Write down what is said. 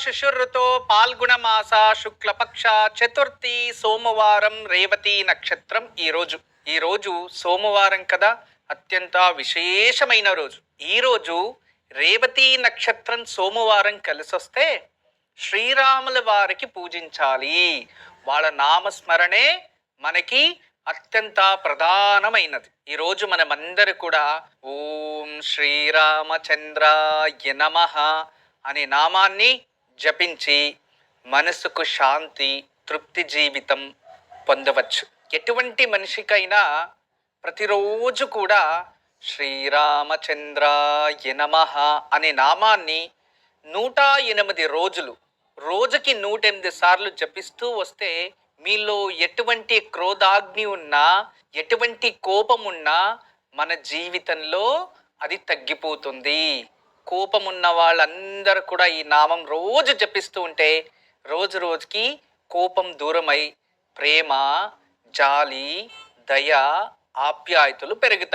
శిశుర్రుతో పాల్గుణమాస శుక్లపక్ష చతుర్థి సోమవారం రేవతి నక్షత్రం ఈ రోజు సోమవారం కదా, అత్యంత విశేషమైన రోజు. ఈరోజు రేవతి నక్షత్రం సోమవారం కలిసొస్తే శ్రీరాముల వారికి పూజించాలి. వాళ్ళ నామస్మరణే మనకి అత్యంత ప్రధానమైనది. ఈరోజు మనమందరూ కూడా ఓం శ్రీరామచంద్రాయ నమః అనే నామాన్ని జపించి మనసుకు శాంతి, తృప్తి జీవితం పొందవచ్చు. ఎటువంటి మనిషికైనా ప్రతిరోజు కూడా శ్రీరామచంద్రాయ నమః అనే నామాన్ని 108 రోజులు, రోజుకి 108 సార్లు జపిస్తూ వస్తే మీలో ఎటువంటి క్రోధాగ్ని ఉన్నా, ఎటువంటి కోపం ఉన్నా మన జీవితంలో అది తగ్గిపోతుంది. కోపమున్న వాళ్ళందరూ కూడా ఈ నామం రోజు జపిస్తూ ఉంటే రోజు రోజుకి కోపం దూరమై ప్రేమ, జాలి, దయ, ఆప్యాయతలు పెరుగుతాయి.